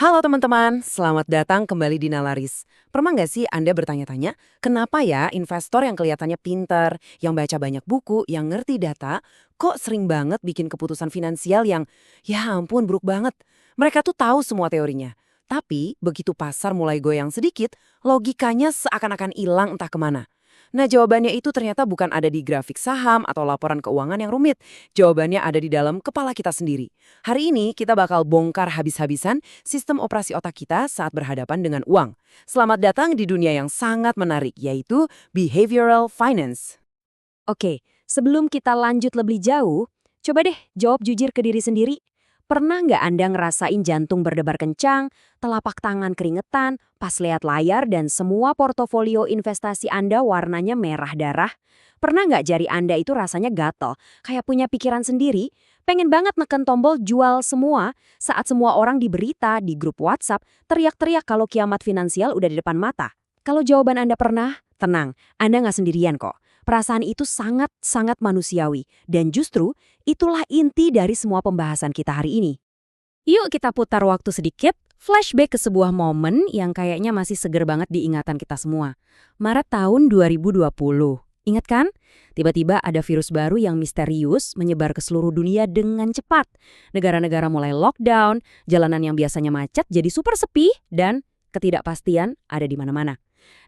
Halo teman-teman, selamat datang kembali di Nalaris. Pernah nggak sih Anda bertanya-tanya, kenapa ya investor yang kelihatannya pinter, yang baca banyak buku, yang ngerti data, kok sering banget bikin keputusan finansial yang, ya ampun buruk banget. Mereka tuh tahu semua teorinya. Tapi begitu pasar mulai goyang sedikit, logikanya seakan-akan hilang entah kemana. Nah jawabannya itu ternyata bukan ada di grafik saham atau laporan keuangan yang rumit. Jawabannya ada di dalam kepala kita sendiri. Hari ini kita bakal bongkar habis-habisan sistem operasi otak kita saat berhadapan dengan uang. Selamat datang di dunia yang sangat menarik, yaitu behavioral finance. Oke, sebelum kita lanjut lebih jauh, coba deh jawab jujur ke diri sendiri. Pernah nggak Anda ngerasain jantung berdebar kencang, telapak tangan keringetan, pas lihat layar dan semua portofolio investasi Anda warnanya merah darah? Pernah nggak jari Anda itu rasanya gatel, kayak punya pikiran sendiri, pengen banget neken tombol jual semua saat semua orang di berita, di grup WhatsApp, teriak-teriak kalau kiamat finansial udah di depan mata? Kalau jawaban Anda pernah, tenang, Anda nggak sendirian kok. Perasaan itu sangat-sangat manusiawi, dan justru itulah inti dari semua pembahasan kita hari ini. Yuk kita putar waktu sedikit, flashback ke sebuah momen yang kayaknya masih seger banget di ingatan kita semua. Maret tahun 2020. Ingat kan? Tiba-tiba ada virus baru yang misterius menyebar ke seluruh dunia dengan cepat. Negara-negara mulai lockdown, jalanan yang biasanya macet jadi super sepi, dan ketidakpastian ada di mana-mana.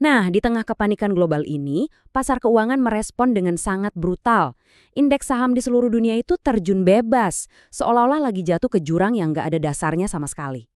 Nah, di tengah kepanikan global ini, pasar keuangan merespon dengan sangat brutal. Indeks saham di seluruh dunia itu terjun bebas, seolah-olah lagi jatuh ke jurang yang nggak ada dasarnya sama sekali.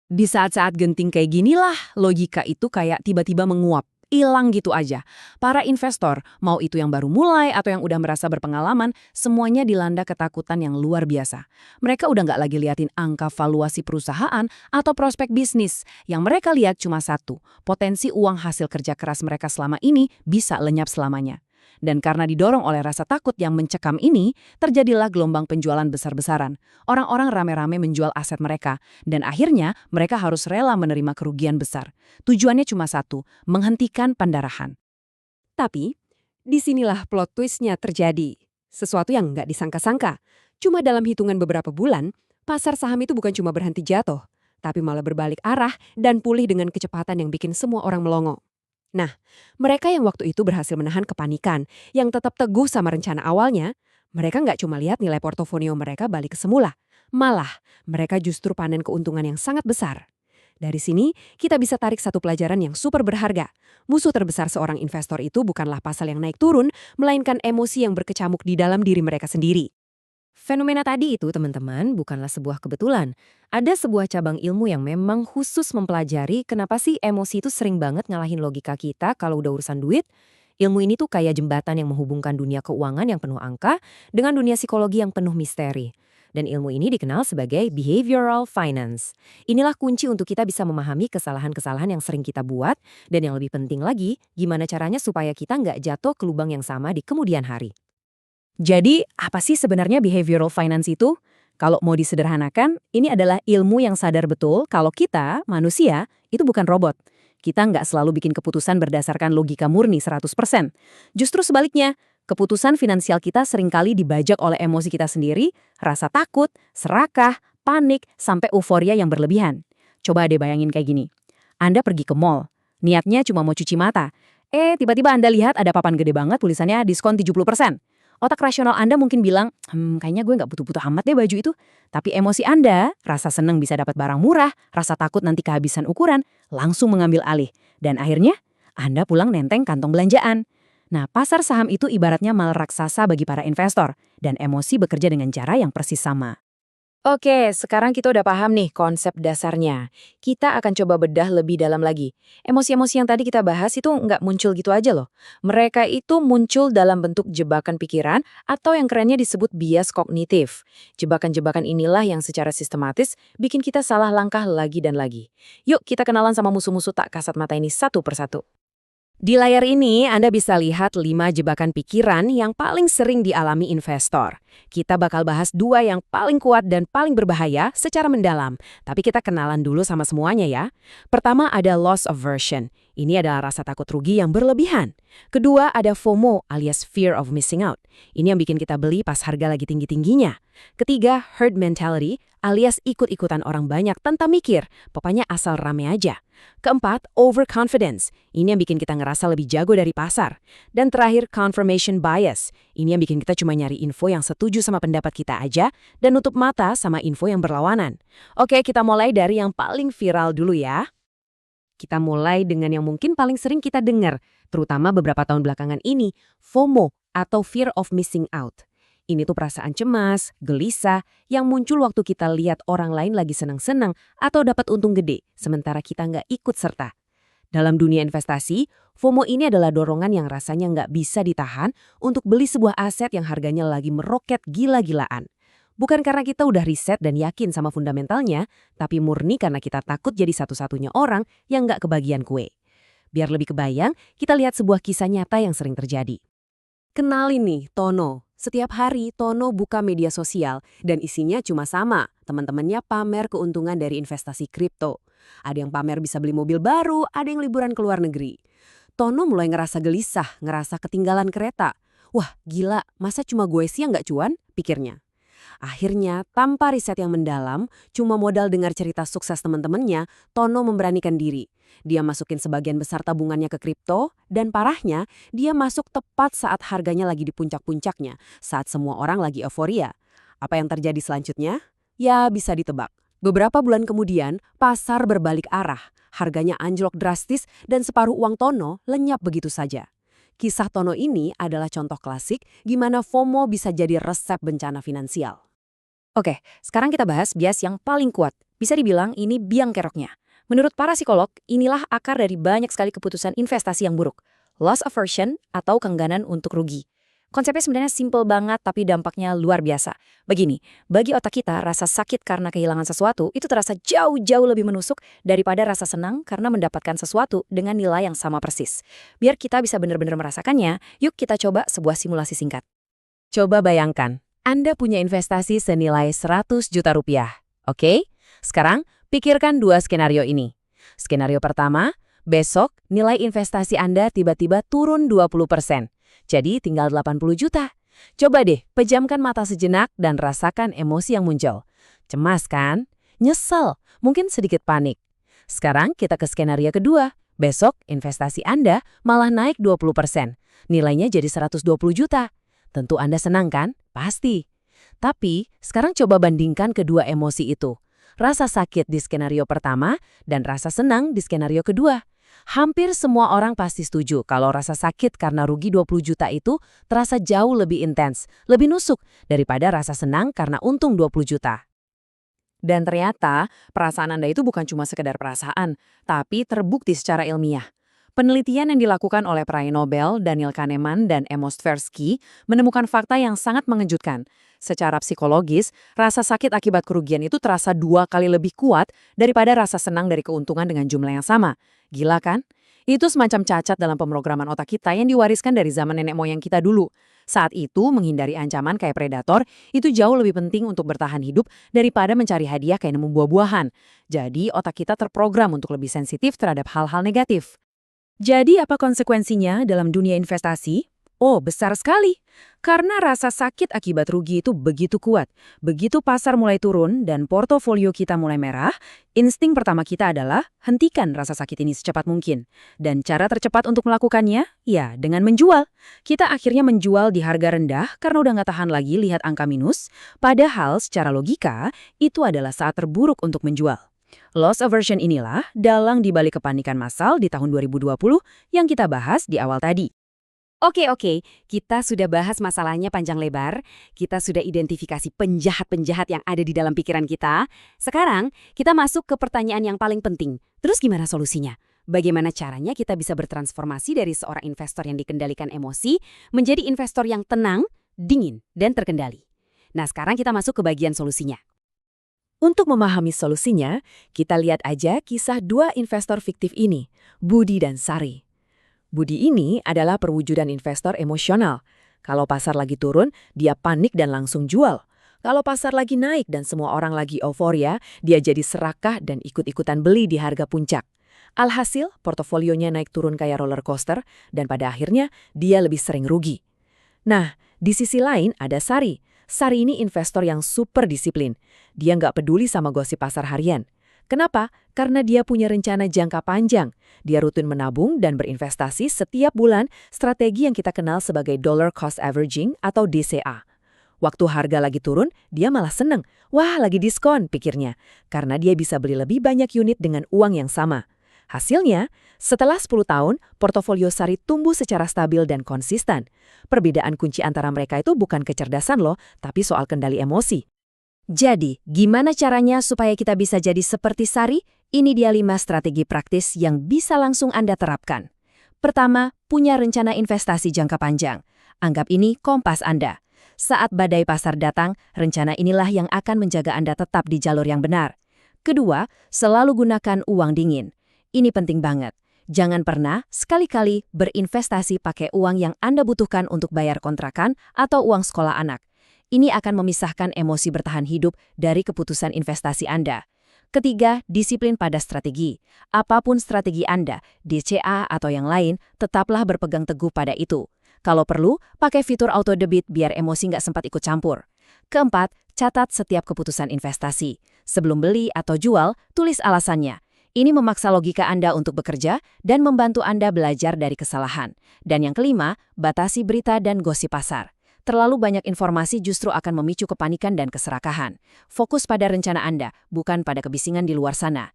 Di saat-saat genting kayak ginilah, logika itu kayak tiba-tiba menguap. Hilang gitu aja. Para investor, mau itu yang baru mulai atau yang udah merasa berpengalaman, semuanya dilanda ketakutan yang luar biasa. Mereka udah nggak lagi liatin angka valuasi perusahaan atau prospek bisnis. Yang mereka lihat cuma satu, potensi uang hasil kerja keras mereka selama ini bisa lenyap selamanya. Dan karena didorong oleh rasa takut yang mencekam ini, terjadilah gelombang penjualan besar-besaran. Orang-orang rame-rame menjual aset mereka, dan akhirnya mereka harus rela menerima kerugian besar. Tujuannya cuma satu, menghentikan pendarahan. Tapi, disinilah plot twist-nya terjadi. Sesuatu yang nggak disangka-sangka. Cuma dalam hitungan beberapa bulan, pasar saham itu bukan cuma berhenti jatuh, tapi malah berbalik arah dan pulih dengan kecepatan yang bikin semua orang melongo. Nah, mereka yang waktu itu berhasil menahan kepanikan, yang tetap teguh sama rencana awalnya, mereka nggak cuma lihat nilai portofolio mereka balik ke semula. Malah, mereka justru panen keuntungan yang sangat besar. Dari sini, kita bisa tarik satu pelajaran yang super berharga. Musuh terbesar seorang investor itu bukanlah pasal yang naik turun, melainkan emosi yang berkecamuk di dalam diri mereka sendiri. Fenomena tadi itu, teman-teman, bukanlah sebuah kebetulan. Ada sebuah cabang ilmu yang memang khusus mempelajari kenapa sih emosi itu sering banget ngalahin logika kita kalau udah urusan duit. Ilmu ini tuh kayak jembatan yang menghubungkan dunia keuangan yang penuh angka dengan dunia psikologi yang penuh misteri. Dan ilmu ini dikenal sebagai behavioral finance. Inilah kunci untuk kita bisa memahami kesalahan-kesalahan yang sering kita buat, dan yang lebih penting lagi, gimana caranya supaya kita nggak jatuh ke lubang yang sama di kemudian hari. Jadi, apa sih sebenarnya behavioral finance itu? Kalau mau disederhanakan, ini adalah ilmu yang sadar betul kalau kita, manusia, itu bukan robot. Kita nggak selalu bikin keputusan berdasarkan logika murni 100%. Justru sebaliknya, keputusan finansial kita seringkali dibajak oleh emosi kita sendiri, rasa takut, serakah, panik, sampai euforia yang berlebihan. Coba deh bayangin kayak gini. Anda pergi ke mall, niatnya cuma mau cuci mata. Tiba-tiba Anda lihat ada papan gede banget tulisannya diskon 70%. Otak rasional Anda mungkin bilang, kayaknya gue nggak butuh-butuh amat deh baju itu. Tapi emosi Anda, rasa seneng bisa dapat barang murah, rasa takut nanti kehabisan ukuran, langsung mengambil alih. Dan akhirnya, Anda pulang nenteng kantong belanjaan. Nah, pasar saham itu ibaratnya mal raksasa bagi para investor, dan emosi bekerja dengan cara yang persis sama. Oke, sekarang kita udah paham nih konsep dasarnya. Kita akan coba bedah lebih dalam lagi. Emosi-emosi yang tadi kita bahas itu nggak muncul gitu aja loh. Mereka itu muncul dalam bentuk jebakan pikiran atau yang kerennya disebut bias kognitif. Jebakan-jebakan inilah yang secara sistematis bikin kita salah langkah lagi dan lagi. Yuk kita kenalan sama musuh-musuh tak kasat mata ini satu persatu. Di layar ini, Anda bisa lihat 5 jebakan pikiran yang paling sering dialami investor. Kita bakal bahas 2 yang paling kuat dan paling berbahaya secara mendalam. Tapi kita kenalan dulu sama semuanya ya. Pertama ada loss aversion. Ini adalah rasa takut rugi yang berlebihan. Kedua, ada FOMO alias fear of missing out. Ini yang bikin kita beli pas harga lagi tinggi-tingginya. Ketiga, herd mentality alias ikut-ikutan orang banyak tanpa mikir, pokoknya asal rame aja. Keempat, overconfidence. Ini yang bikin kita ngerasa lebih jago dari pasar. Dan terakhir, confirmation bias. Ini yang bikin kita cuma nyari info yang setuju sama pendapat kita aja dan nutup mata sama info yang berlawanan. Oke, kita mulai dari yang paling viral dulu ya. Kita mulai dengan yang mungkin paling sering kita dengar, terutama beberapa tahun belakangan ini, FOMO atau fear of missing out. Ini tuh perasaan cemas, gelisah, yang muncul waktu kita lihat orang lain lagi senang-senang atau dapat untung gede, sementara kita nggak ikut serta. Dalam dunia investasi, FOMO ini adalah dorongan yang rasanya nggak bisa ditahan untuk beli sebuah aset yang harganya lagi meroket gila-gilaan. Bukan karena kita udah riset dan yakin sama fundamentalnya, tapi murni karena kita takut jadi satu-satunya orang yang nggak kebagian kue. Biar lebih kebayang, kita lihat sebuah kisah nyata yang sering terjadi. Kenalin nih, Tono. Setiap hari Tono buka media sosial dan isinya cuma sama. Teman-temannya pamer keuntungan dari investasi kripto. Ada yang pamer bisa beli mobil baru, ada yang liburan ke luar negeri. Tono mulai ngerasa gelisah, ngerasa ketinggalan kereta. Wah, gila, masa cuma gue sih yang nggak cuan? Pikirnya. Akhirnya, tanpa riset yang mendalam, cuma modal dengar cerita sukses teman-temannya, Tono memberanikan diri. Dia masukin sebagian besar tabungannya ke kripto, dan parahnya, dia masuk tepat saat harganya lagi di puncak-puncaknya, saat semua orang lagi euforia. Apa yang terjadi selanjutnya? Ya, bisa ditebak. Beberapa bulan kemudian, pasar berbalik arah. Harganya anjlok drastis dan separuh uang Tono lenyap begitu saja. Kisah Tono ini adalah contoh klasik gimana FOMO bisa jadi resep bencana finansial. Oke, sekarang kita bahas bias yang paling kuat. Bisa dibilang ini biang keroknya. Menurut para psikolog, inilah akar dari banyak sekali keputusan investasi yang buruk. Loss aversion atau keengganan untuk rugi. Konsepnya sebenarnya simple banget tapi dampaknya luar biasa. Begini, bagi otak kita rasa sakit karena kehilangan sesuatu itu terasa jauh-jauh lebih menusuk daripada rasa senang karena mendapatkan sesuatu dengan nilai yang sama persis. Biar kita bisa benar-benar merasakannya, yuk kita coba sebuah simulasi singkat. Coba bayangkan, Anda punya investasi senilai 100 juta rupiah. Oke? Sekarang, pikirkan dua skenario ini. Skenario pertama, besok nilai investasi Anda tiba-tiba turun 20%. Jadi tinggal 80 juta. Coba deh, pejamkan mata sejenak dan rasakan emosi yang muncul. Cemas kan? Nyesel, mungkin sedikit panik. Sekarang kita ke skenario kedua. Besok investasi Anda malah naik 20%. Nilainya jadi 120 juta. Tentu Anda senang kan? Pasti. Tapi sekarang coba bandingkan kedua emosi itu. Rasa sakit di skenario pertama dan rasa senang di skenario kedua. Hampir semua orang pasti setuju kalau rasa sakit karena rugi 20 juta itu terasa jauh lebih intens, lebih nusuk daripada rasa senang karena untung 20 juta. Dan ternyata perasaan Anda itu bukan cuma sekedar perasaan, tapi terbukti secara ilmiah. Penelitian yang dilakukan oleh peraih Nobel Daniel Kahneman dan Amos Tversky menemukan fakta yang sangat mengejutkan. Secara psikologis, rasa sakit akibat kerugian itu terasa 2 kali lebih kuat daripada rasa senang dari keuntungan dengan jumlah yang sama. Gila kan? Itu semacam cacat dalam pemrograman otak kita yang diwariskan dari zaman nenek moyang kita dulu. Saat itu, menghindari ancaman kayak predator itu jauh lebih penting untuk bertahan hidup daripada mencari hadiah kayak nemu buah-buahan. Jadi, otak kita terprogram untuk lebih sensitif terhadap hal-hal negatif. Jadi apa konsekuensinya dalam dunia investasi? Oh, besar sekali. Karena rasa sakit akibat rugi itu begitu kuat. Begitu pasar mulai turun dan portofolio kita mulai merah, insting pertama kita adalah hentikan rasa sakit ini secepat mungkin. Dan cara tercepat untuk melakukannya? Ya, dengan menjual. Kita akhirnya menjual di harga rendah karena udah nggak tahan lagi lihat angka minus. Padahal secara logika, itu adalah saat terburuk untuk menjual. Loss aversion inilah dalang dibalik kepanikan massal di tahun 2020 yang kita bahas di awal tadi. Oke, kita sudah bahas masalahnya panjang lebar, kita sudah identifikasi penjahat-penjahat yang ada di dalam pikiran kita. Sekarang, kita masuk ke pertanyaan yang paling penting. Terus gimana solusinya? Bagaimana caranya kita bisa bertransformasi dari seorang investor yang dikendalikan emosi menjadi investor yang tenang, dingin, dan terkendali? Nah, sekarang kita masuk ke bagian solusinya. Untuk memahami solusinya, kita lihat aja kisah dua investor fiktif ini, Budi dan Sari. Budi ini adalah perwujudan investor emosional. Kalau pasar lagi turun, dia panik dan langsung jual. Kalau pasar lagi naik dan semua orang lagi euforia, dia jadi serakah dan ikut-ikutan beli di harga puncak. Alhasil, portofolionya naik turun kayak roller coaster, dan pada akhirnya dia lebih sering rugi. Nah, di sisi lain ada Sari. Sari ini investor yang super disiplin. Dia nggak peduli sama gosip pasar harian. Kenapa? Karena dia punya rencana jangka panjang. Dia rutin menabung dan berinvestasi setiap bulan, strategi yang kita kenal sebagai dollar cost averaging atau DCA. Waktu harga lagi turun, dia malah seneng. Wah, lagi diskon, pikirnya. Karena dia bisa beli lebih banyak unit dengan uang yang sama. Hasilnya, setelah 10 tahun, portofolio Sari tumbuh secara stabil dan konsisten. Perbedaan kunci antara mereka itu bukan kecerdasan loh, tapi soal kendali emosi. Jadi, gimana caranya supaya kita bisa jadi seperti Sari? Ini dia 5 strategi praktis yang bisa langsung Anda terapkan. Pertama, punya rencana investasi jangka panjang. Anggap ini kompas Anda. Saat badai pasar datang, rencana inilah yang akan menjaga Anda tetap di jalur yang benar. Kedua, selalu gunakan uang dingin. Ini penting banget. Jangan pernah sekali-kali berinvestasi pakai uang yang Anda butuhkan untuk bayar kontrakan atau uang sekolah anak. Ini akan memisahkan emosi bertahan hidup dari keputusan investasi Anda. Ketiga, disiplin pada strategi. Apapun strategi Anda, DCA atau yang lain, tetaplah berpegang teguh pada itu. Kalau perlu, pakai fitur auto debit biar emosi nggak sempat ikut campur. Keempat, catat setiap keputusan investasi. Sebelum beli atau jual, tulis alasannya. Ini memaksa logika Anda untuk bekerja dan membantu Anda belajar dari kesalahan. Dan yang kelima, batasi berita dan gosip pasar. Terlalu banyak informasi justru akan memicu kepanikan dan keserakahan. Fokus pada rencana Anda, bukan pada kebisingan di luar sana.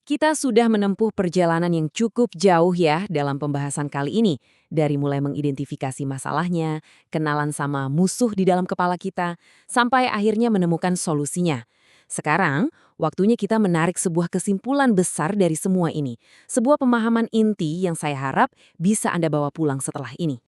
Kita sudah menempuh perjalanan yang cukup jauh ya dalam pembahasan kali ini. Dari mulai mengidentifikasi masalahnya, kenalan sama musuh di dalam kepala kita, sampai akhirnya menemukan solusinya. Sekarang, waktunya kita menarik sebuah kesimpulan besar dari semua ini. Sebuah pemahaman inti yang saya harap bisa Anda bawa pulang setelah ini.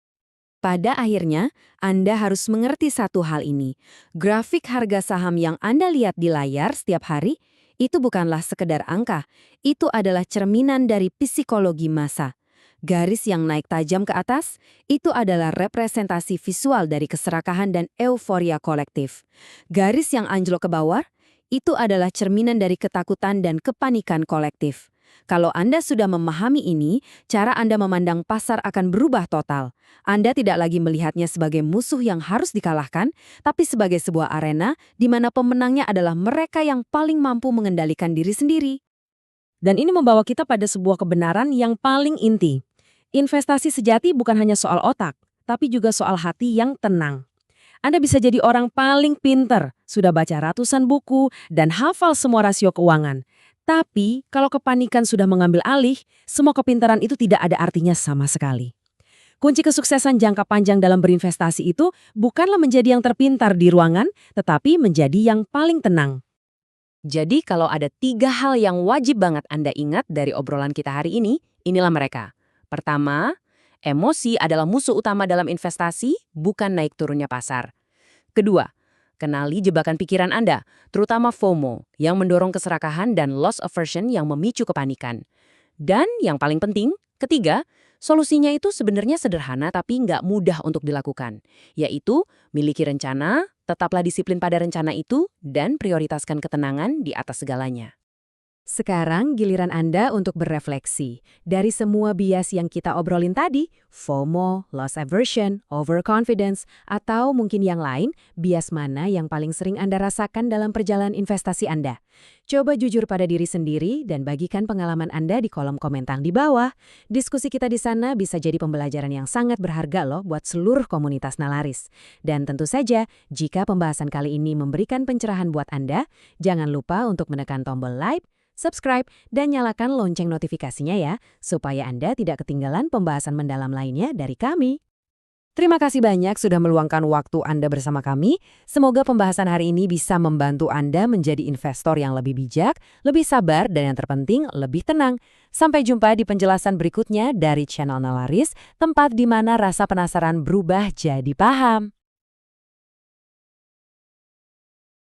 Pada akhirnya, Anda harus mengerti satu hal ini. Grafik harga saham yang Anda lihat di layar setiap hari, itu bukanlah sekedar angka. Itu adalah cerminan dari psikologi massa. Garis yang naik tajam ke atas, itu adalah representasi visual dari keserakahan dan euforia kolektif. Garis yang anjlok ke bawah, itu adalah cerminan dari ketakutan dan kepanikan kolektif. Kalau Anda sudah memahami ini, cara Anda memandang pasar akan berubah total. Anda tidak lagi melihatnya sebagai musuh yang harus dikalahkan, tapi sebagai sebuah arena di mana pemenangnya adalah mereka yang paling mampu mengendalikan diri sendiri. Dan ini membawa kita pada sebuah kebenaran yang paling inti. Investasi sejati bukan hanya soal otak, tapi juga soal hati yang tenang. Anda bisa jadi orang paling pinter, sudah baca ratusan buku, dan hafal semua rasio keuangan. Tapi, kalau kepanikan sudah mengambil alih, semua kepintaran itu tidak ada artinya sama sekali. Kunci kesuksesan jangka panjang dalam berinvestasi itu bukanlah menjadi yang terpintar di ruangan, tetapi menjadi yang paling tenang. Jadi, kalau ada 3 hal yang wajib banget Anda ingat dari obrolan kita hari ini, inilah mereka. Pertama, emosi adalah musuh utama dalam investasi, bukan naik turunnya pasar. Kedua, kenali jebakan pikiran Anda, terutama FOMO, yang mendorong keserakahan dan loss aversion yang memicu kepanikan. Dan yang paling penting, ketiga, solusinya itu sebenarnya sederhana tapi nggak mudah untuk dilakukan, yaitu miliki rencana, tetaplah disiplin pada rencana itu, dan prioritaskan ketenangan di atas segalanya. Sekarang giliran Anda untuk berefleksi. Dari semua bias yang kita obrolin tadi, FOMO, loss aversion, overconfidence, atau mungkin yang lain, bias mana yang paling sering Anda rasakan dalam perjalanan investasi Anda? Coba jujur pada diri sendiri dan bagikan pengalaman Anda di kolom komentar di bawah. Diskusi kita di sana bisa jadi pembelajaran yang sangat berharga loh buat seluruh komunitas Nalaris. Dan tentu saja, jika pembahasan kali ini memberikan pencerahan buat Anda, jangan lupa untuk menekan tombol like, subscribe, dan nyalakan lonceng notifikasinya ya, supaya Anda tidak ketinggalan pembahasan mendalam lainnya dari kami. Terima kasih banyak sudah meluangkan waktu Anda bersama kami. Semoga pembahasan hari ini bisa membantu Anda menjadi investor yang lebih bijak, lebih sabar, dan yang terpenting, lebih tenang. Sampai jumpa di penjelasan berikutnya dari channel Nalaris, tempat di mana rasa penasaran berubah jadi paham.